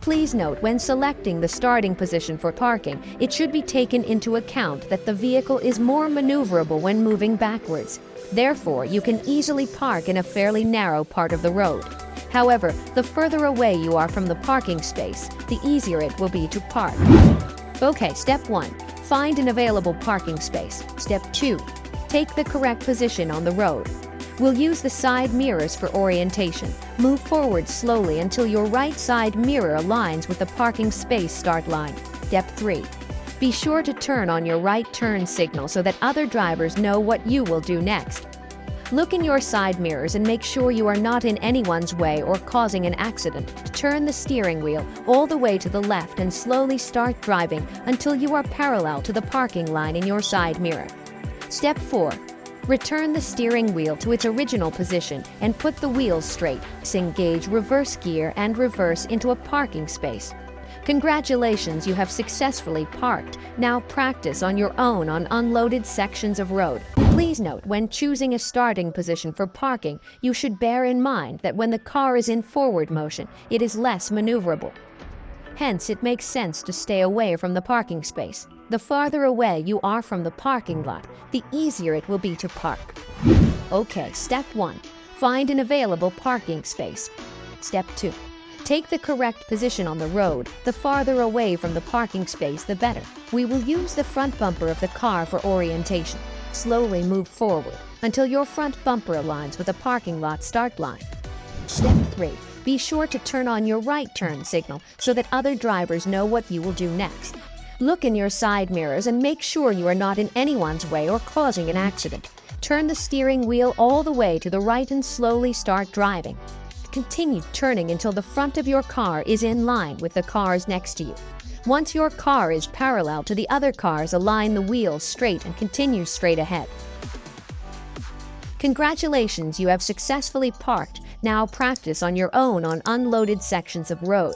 Please note, when selecting the starting position for parking, it should be taken into account that the vehicle is more maneuverable when moving backwards. Therefore, you can easily park in a fairly narrow part of the road. However, the further away you are from the parking space, the easier it will be to park. Okay, step 1. Find an available parking space. Step 2. Take the correct position on the road. We'll use the side mirrors for orientation. Move forward slowly until your right side mirror aligns with the parking space start line. Step 3. Be sure to turn on your right turn signal so that other drivers know what you will do next. Look in your side mirrors and make sure you are not in anyone's way or causing an accident. Turn the steering wheel all the way to the left and slowly start driving until you are parallel to the parking line in your side mirror. Step 4. Return the steering wheel to its original position and put the wheels straight. Engage reverse gear and reverse into a parking space. Congratulations, you have successfully parked. Now practice on your own on unloaded sections of road. Please note, when choosing a starting position for parking, you should bear in mind that when the car is in forward motion, it is less maneuverable. Hence, it makes sense to stay away from the parking space. The farther away you are from the parking lot, the easier it will be to park. Okay, step 1. Find an available parking space. Step 2. Take the correct position on the road. The farther away from the parking space, the better. We will use the front bumper of the car for orientation. Slowly move forward until your front bumper aligns with the parking lot start line. Step 3. Be sure to turn on your right turn signal so that other drivers know what you will do next. Look in your side mirrors and make sure you are not in anyone's way or causing an accident. Turn the steering wheel all the way to the right and slowly start driving. Continue turning until the front of your car is in line with the cars next to you. Once your car is parallel to the other cars, align the wheels straight and continue straight ahead. Congratulations, you have successfully parked. Now practice on your own on unloaded sections of road.